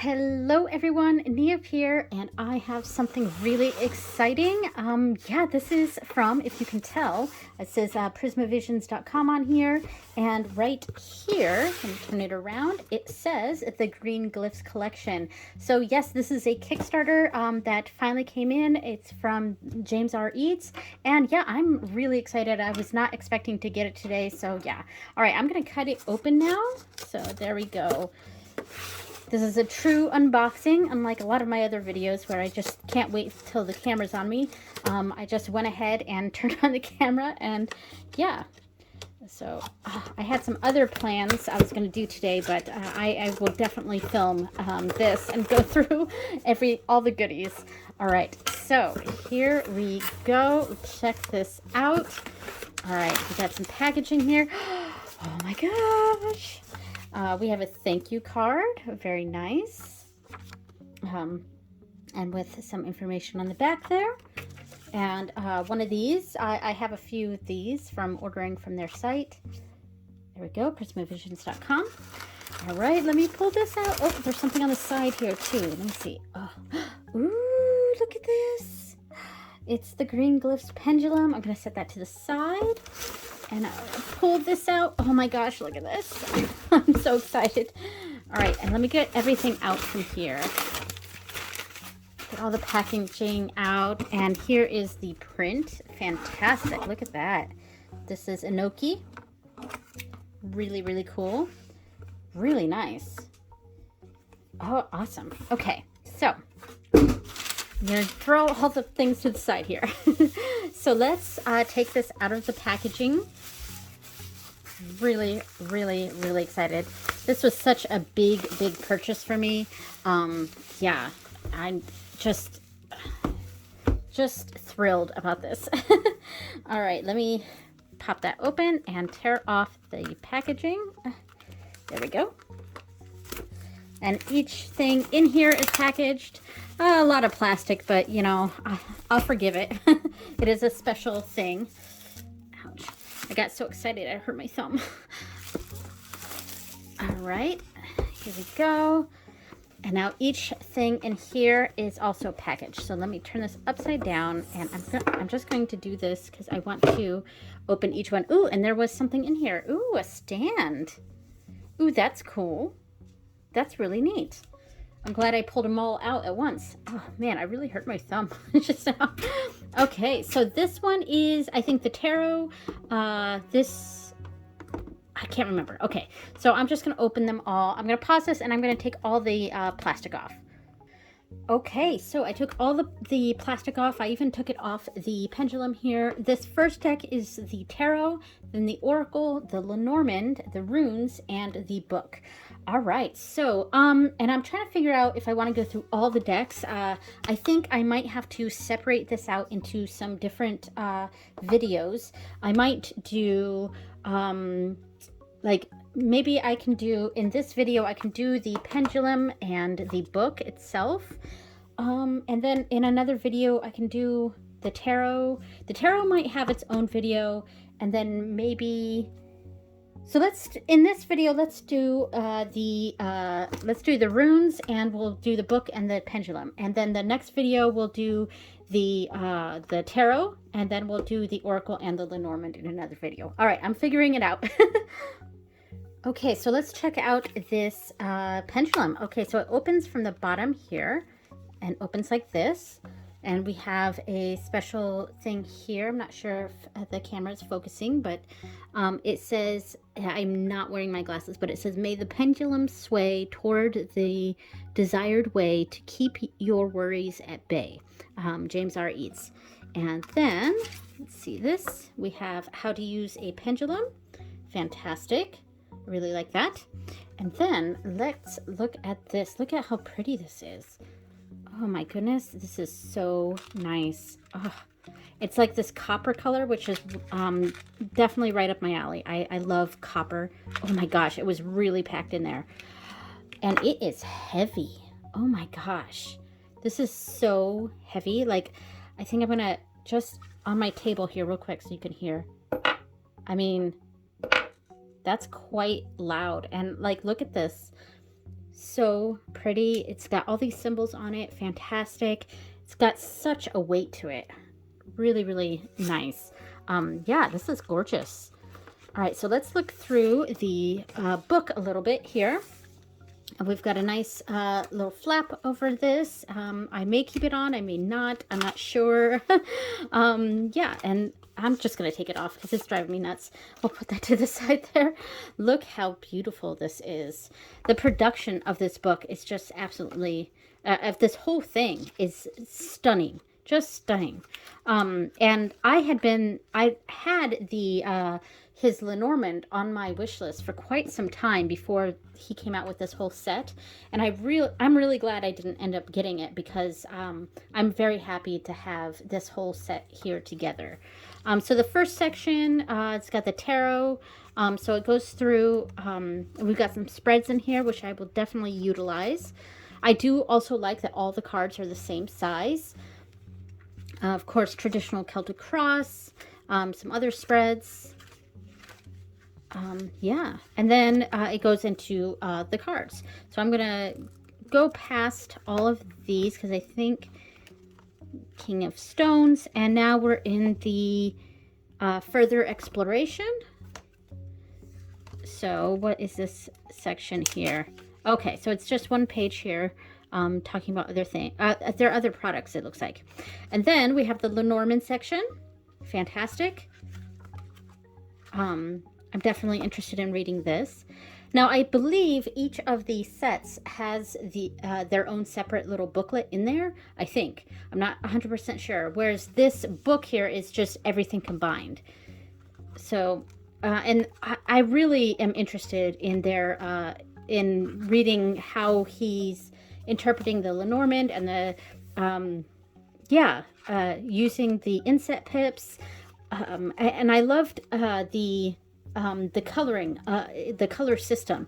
Hello everyone, Neop here, and I have something really exciting. Yeah, this is from, if you can tell, it says prismavisions.com on here, and right here, let me turn it around, it says the Green Glyphs collection. So yes, this is a Kickstarter that finally came in. It's from James R. Eats, and yeah, I'm really excited. I was not expecting to get it today, so yeah. All right, I'm gonna cut it open now. So there we go. This is a true unboxing, unlike a lot of my other videos where I just can't wait till the camera's on me. I just went ahead and turned on the camera, and yeah. So I had some other plans I was going to do today, but I will definitely film this and go through all the goodies. All right, so here we go. Check this out. All right, we got some packaging here. Oh my gosh. We have a thank you card, very nice, and with some information on the back there. And one of these, I have a few of these from ordering from their site. There we go, prismavisions.com. All right, let me pull this out. Oh, there's something on the side here too. Let me see. Oh. Ooh, look at this. It's the Green Glyphs pendulum. I'm going to set that to the side. And I'll pull this out. Oh my gosh, look at this. I'm so excited. All right, and let me get everything out from here. Get all the packaging out. And here is the print. Fantastic. Look at that. This is Enoki. Really, really cool. Really nice. Oh, awesome. Okay, so I'm going to throw all the things to the side here. So let's take this out of the packaging. Really, really, really excited. This was such a big purchase for me. Yeah, I'm just thrilled about this. All right, let me pop that open and tear off the packaging. There we go. And each thing in here is packaged. A lot of plastic, but you know, I'll forgive it. It is a special thing. Ouch. I got so excited I hurt my thumb. All right, here we go. And now each thing in here is also packaged. So let me turn this upside down, and I'm just going to do this because I want to open each one. Ooh, and there was something in here. Ooh, a stand. Ooh, that's cool. That's really neat. I'm glad I pulled them all out at once. Oh man, I really hurt my thumb just now. Okay, so this one is, I think, the tarot. This, I can't remember. Okay, so I'm just going to open them all. I'm going to pause this and I'm going to take all the plastic off. Okay, so I took all the plastic off. I even took it off the pendulum here. This first deck is the tarot, then the oracle, the Lenormand, the runes, and the book. All right, so and I'm trying to figure out if I want to go through all the decks. I think I might have to separate this out into some different videos. I might do like, maybe I can do, in this video, I can do the pendulum and the book itself. And then in another video, I can do the tarot. The tarot might have its own video, and then maybe, so in this video, let's do the runes, and we'll do the book and the pendulum. And then the next video, we'll do the tarot, and then we'll do the oracle and the Lenormand in another video. All right, I'm figuring it out. Okay, so let's check out this pendulum. Okay, so it opens from the bottom here and opens like this. And we have a special thing here. I'm not sure if the camera is focusing, but it says, I'm not wearing my glasses, but it says, may the pendulum sway toward the desired way to keep your worries at bay. James R. Eats. And then, let's see this. We have how to use a pendulum. Fantastic. Really like that. And then let's look at this. Look at how pretty this is. Oh my goodness, this is so nice. Oh, it's like this copper color, which is definitely right up my alley. I love copper. Oh my gosh, it was really packed in there. And it is heavy. Oh my gosh. This is so heavy. Like, I think I'm gonna just on my table here real quick so you can hear. I mean, that's quite loud. And like, look at this. So pretty. It's got all these symbols on it. Fantastic. It's got such a weight to it. Really, really nice. Yeah, this is gorgeous. All right, so let's look through the book a little bit here. We've got a nice little flap over this. I may keep it on, I may not. I'm not sure. Yeah, and I'm just going to take it off because it's driving me nuts. We'll put that to the side there. Look how beautiful this is. The production of this book is just absolutely, of this whole thing is stunning. Just stunning. And I had the his Lenormand on my wish list for quite some time before he came out with this whole set, and I'm really glad I didn't end up getting it, because I'm very happy to have this whole set here together. So the first section, it's got the tarot. So it goes through. We've got some spreads in here, which I will definitely utilize. I do also like that all the cards are the same size. Of course, traditional Celtic cross, some other spreads. Yeah, and then it goes into the cards. So I'm gonna go past all of these because I think King of Stones, and now we're in the further exploration. So what is this section here? Okay, so it's just one page here, talking about other things. There are other products, it looks like. And then we have the Lenormand section. Fantastic. I'm definitely interested in reading this. Now, I believe each of these sets has their own separate little booklet in there, I think. I'm not 100% sure. Whereas this book here is just everything combined. So, and I really am interested in in reading how he's interpreting the Lenormand and the, using the inset pips. And I loved the coloring, the color system,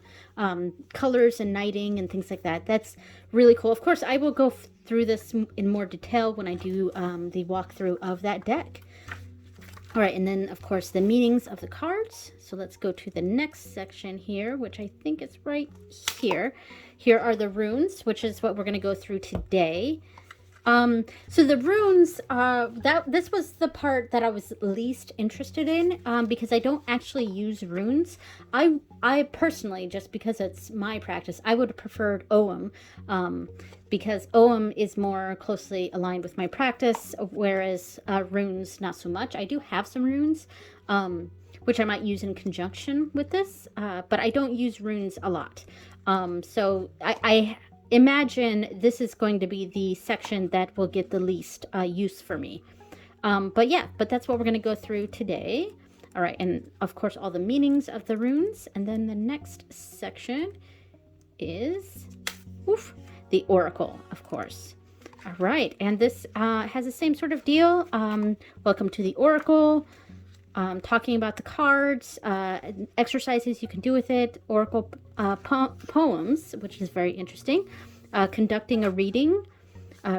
colors and knighting and things like that. That's really cool. Of course, I will go through this in more detail when I do the walkthrough of that deck. All right, and then, of course, the meanings of the cards. So let's go to the next section here, which I think is right here. Here are the runes, which is what we're going to go through today. So the runes, this was the part that I was least interested in, because I don't actually use runes. I personally, just because it's my practice, I would have preferred Ogham, because Ogham is more closely aligned with my practice, whereas runes, not so much. I do have some runes, which I might use in conjunction with this, but I don't use runes a lot. So I imagine this is going to be the section that will get the least use for me. But that's what we're going to go through today. All right, and of course all the meanings of the runes. And then the next section is the Oracle, of course. All right, and this has the same sort of deal. Welcome to the Oracle. Talking about the cards, exercises you can do with it, Oracle poems, which is very interesting, conducting a reading,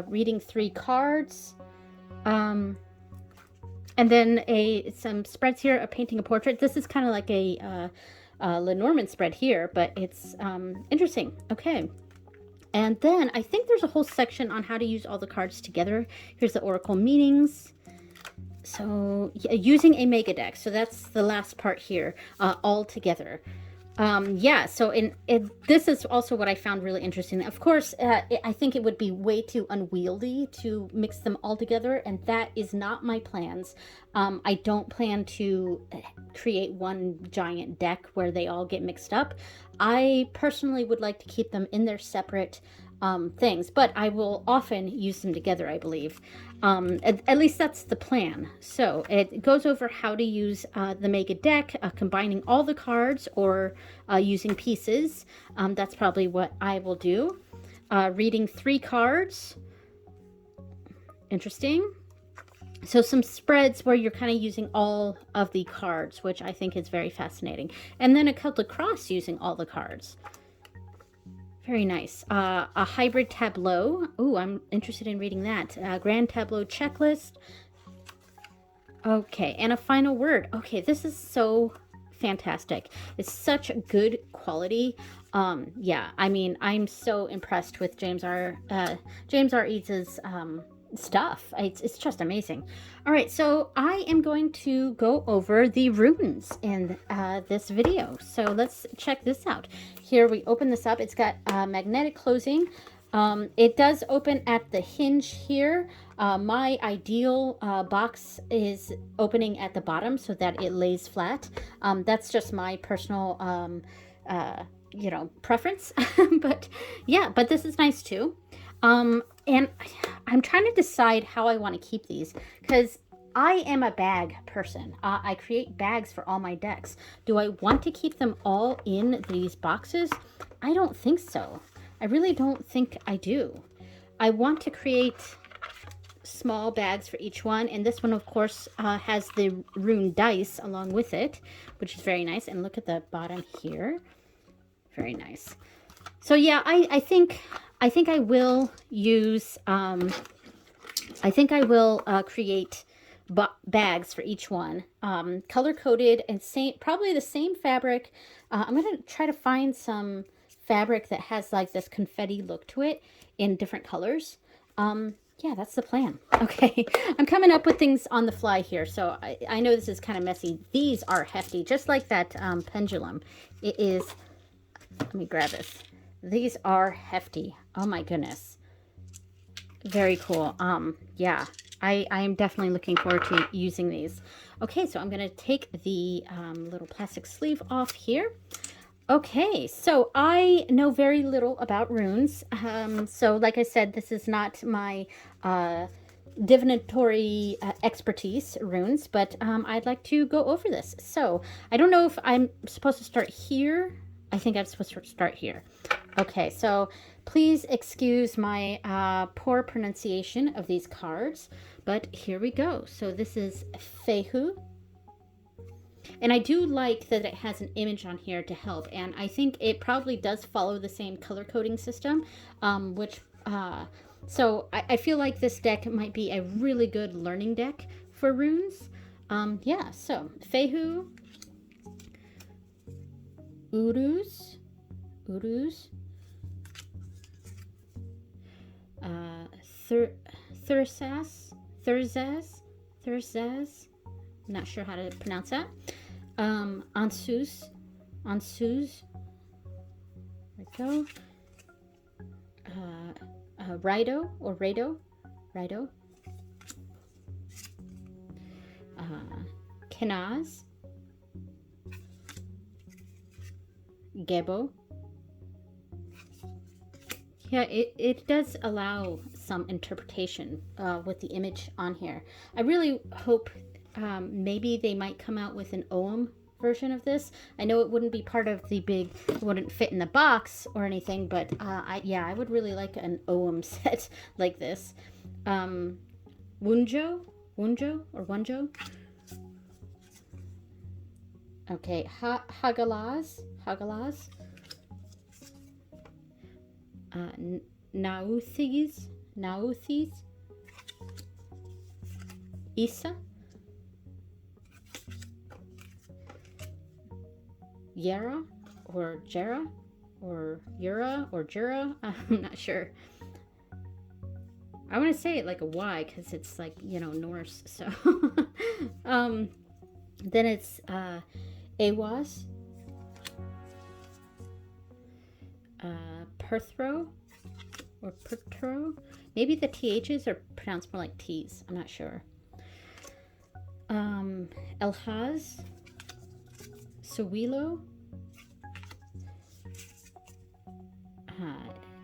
reading 3 cards, and then some spreads here, painting a portrait. This is kind of like a Lenormand spread here, but it's interesting. Okay. And then I think there's a whole section on how to use all the cards together. Here's the Oracle meanings. So using a mega deck. So that's the last part here, all together. So this is also what I found really interesting. Of course, I think it would be way too unwieldy to mix them all together, and that is not my plans. I don't plan to create one giant deck where they all get mixed up. I personally would like to keep them in their separate things, but I will often use them together, I believe. At least that's the plan. So it goes over how to use the mega deck, combining all the cards or using pieces. That's probably what I will do. Reading 3 cards. Interesting. So some spreads where you're kind of using all of the cards, which I think is very fascinating. And then a Celtic cross using all the cards. Very nice. A hybrid tableau. Ooh, I'm interested in reading that. Grand tableau checklist. Okay, and a final word. Okay, this is so fantastic. It's such good quality. Yeah, I mean, I'm so impressed with James R. Eads's stuff. It's just amazing. All right, so I am going to go over the runes in this video. So let's check this out. Here we open this up. It's got magnetic closing. It does open at the hinge here. My ideal box is opening at the bottom so that it lays flat. That's just my personal preference. But yeah, but this is nice too. And I'm trying to decide how I want to keep these, because I am a bag person. I create bags for all my decks. Do I want to keep them all in these boxes? I don't think so. I really don't think I do. I want to create small bags for each one, and this one of course has the rune dice along with it, which is very nice. And look at the bottom here. Very nice. So yeah, I think I will use I think I will create bags for each one, color coded and probably the same fabric. I'm gonna try to find some fabric that has like this confetti look to it in different colors. Yeah, that's the plan. Okay, I'm coming up with things on the fly here, so I know this is kind of messy. These are hefty, just like that pendulum. It is. Let me grab this. These are hefty. Oh my goodness. Very cool. Yeah, I am definitely looking forward to using these. Okay, so I'm going to take the little plastic sleeve off here. Okay, so I know very little about runes. So like I said, this is not my divinatory expertise, runes, but I'd like to go over this. So I don't know if I'm supposed to start here. I think I'm supposed to start here. Okay, so please excuse my poor pronunciation of these cards, but here we go. So this is Fehu. And I do like that it has an image on here to help, and I think it probably does follow the same color coding system, so I feel like this deck might be a really good learning deck for runes. Yeah, so Fehu, Uruz, Thurzaz, I'm not sure how to pronounce that. Ansuz, there we go. Raido. Kenaz, Gebo. Yeah, it does allow some interpretation with the image on here. I really hope maybe they might come out with an OM version of this. I know it wouldn't be part of the big, it wouldn't fit in the box or anything, but I would really like an OM set like this. Wunjo. Okay, Hagalaz. Nauthies, Isa, Yara, or Jera, or Yura, or Jura. I'm not sure. I want to say it like a Y because it's like, Norse. So then it's Awaz, Perthro, or Pertro. Maybe the THs are pronounced more like T's. I'm not sure. Elhaz, Sawilo,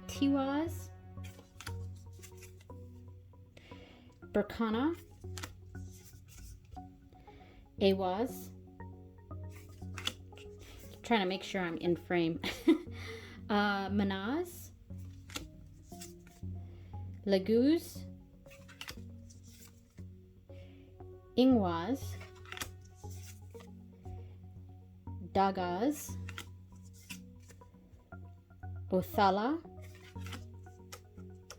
Tiwaz, Burkana, Awaz. Trying to make sure I'm in frame. Manaz, Laguz, Ingwaz, Dagaz, Othala,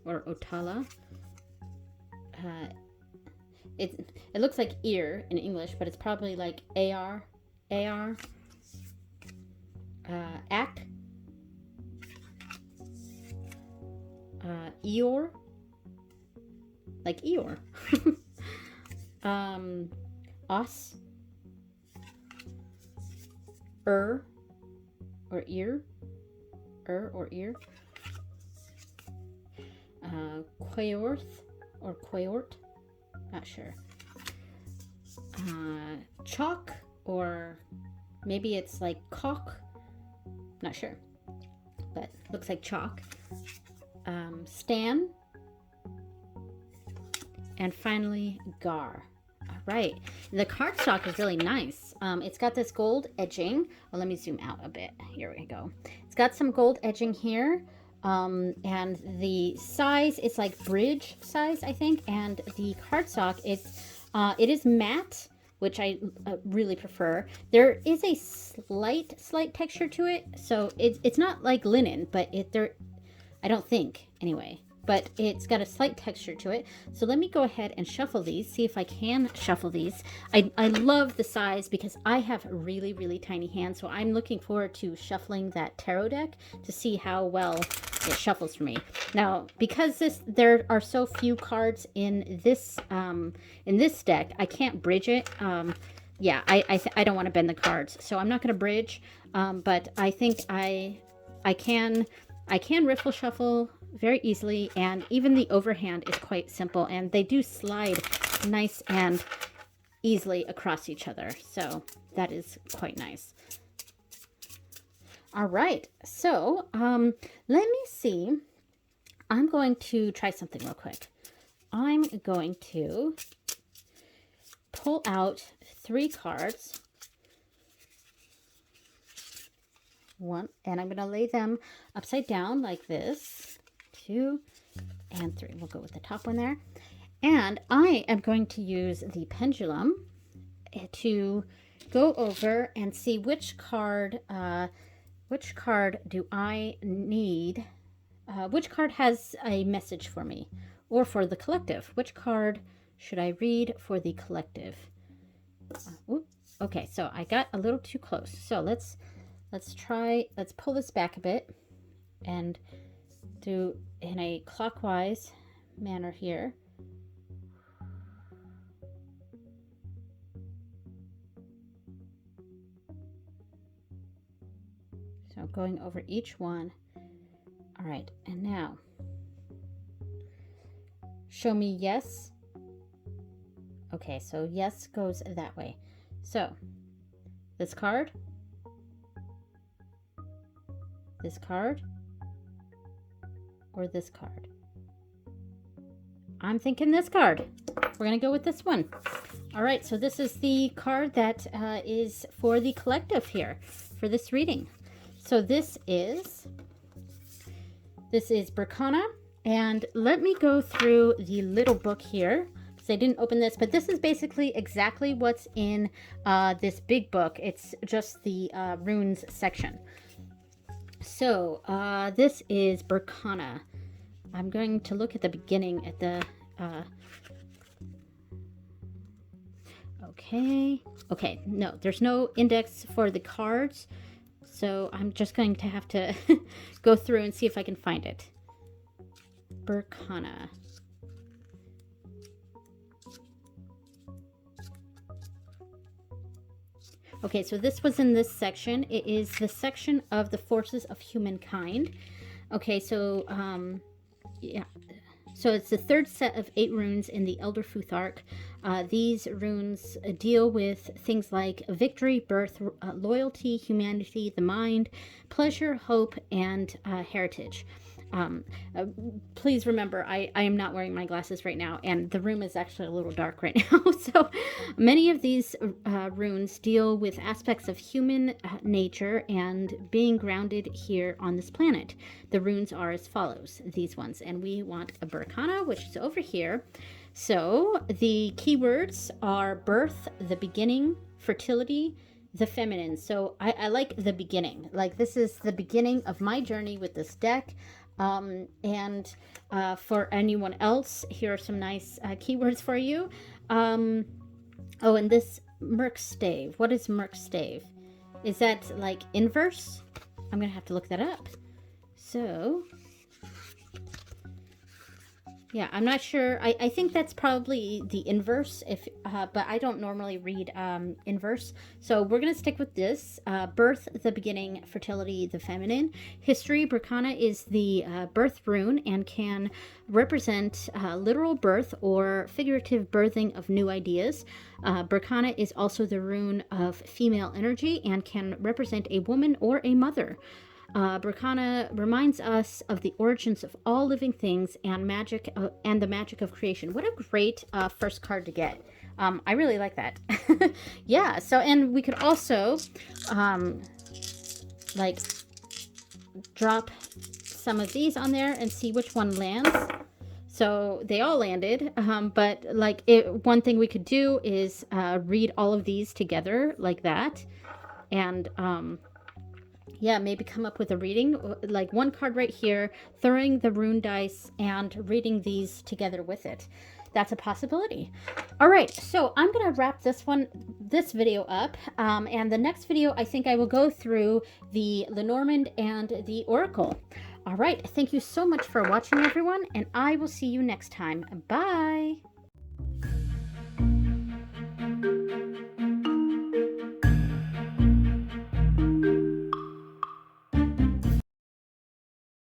or Otala. It looks like ear in English, but it's probably like AR. Ak, Eeyore, like Eeyore. Os, or ear, or ear. Quayorth or Quayort, not sure. Chalk, or maybe it's like cock, not sure, but looks like chalk. Stan, and finally Gar. All right, the cardstock is really nice. It's got this gold edging. Well, let me zoom out a bit. Here we go. It's got some gold edging here. And the size is like bridge size, I think. And the cardstock, it is matte, which I really prefer. There is a slight texture to it, so it's not like linen, but I don't think anyway. But it's got a slight texture to it. So let me go ahead and shuffle these, see if I can shuffle these. I love the size because I have really, really tiny hands. So I'm looking forward to shuffling that tarot deck to see how well it shuffles for me. Now, because there are so few cards in this deck, I can't bridge it. Yeah, I don't want to bend the cards. So I'm not going to bridge, but I think I can riffle shuffle very easily, and even the overhand is quite simple, and they do slide nice and easily across each other, so that is quite nice. All right, so let me see. I'm going to try something real quick. I'm going to pull out 3 cards. One, and I'm going to lay them upside down like this. 2 and 3. We'll go with the top one there. And I am going to use the pendulum to go over and see which card do I need, which card has a message for me or for the collective. Which card should I read for the collective? Okay, so I got a little too close. So let's pull this back a bit and do in a clockwise manner here. So going over each one. All right, and now show me yes. Okay, so yes goes that way. So this card, or this card. I'm thinking this card. We're gonna go with this one. All right, so this is the card that is for the collective here for this reading. So this is Berkana, and let me go through the little book here because I didn't open this, but this is basically exactly what's in this big book. It's just the runes section. So this is Berkana. I'm going to look at the beginning at the okay, no, there's no index for the cards, so I'm just going to have to go through and see if I can find it. Berkana. Okay, so this was in this section. It is the section of the forces of humankind. Okay, so yeah, so it's the third set of 8 runes in the Elder Futhark. These runes deal with things like victory, birth, loyalty, humanity, the mind, pleasure, hope, and heritage. Please remember, I am not wearing my glasses right now, and the room is actually a little dark right now. So many of these runes deal with aspects of human nature and being grounded here on this planet. The runes are as follows, these ones, and we want a Berkana, which is over here. So the keywords are birth, the beginning, fertility, the feminine. So I like the beginning. Like, this is the beginning of my journey with this deck. And for anyone else, here are some nice keywords for you. Oh, and this Merkstave. What is Merkstave? Is that like inverse? I'm gonna have to look that up. So Yeah, I'm not sure. I think that's probably the inverse, if but I don't normally read inverse. So we're going to stick with this. Birth, the beginning, fertility, the feminine. History, Berkana is the birth rune and can represent literal birth or figurative birthing of new ideas. Berkana is also the rune of female energy and can represent a woman or a mother. Berkana reminds us of the origins of all living things and magic and the magic of creation. What a great first card to get. I really like that. Yeah, so, and we could also like drop some of these on there and see which one lands. So they all landed, but like one thing we could do is read all of these together like that. And yeah, maybe come up with a reading, like one card right here, throwing the rune dice and reading these together with it. That's a possibility. All right, so I'm gonna wrap this video up, and the next video I think I will go through the Lenormand and the Oracle. All right, thank you so much for watching, everyone, and I will see you next time. Bye.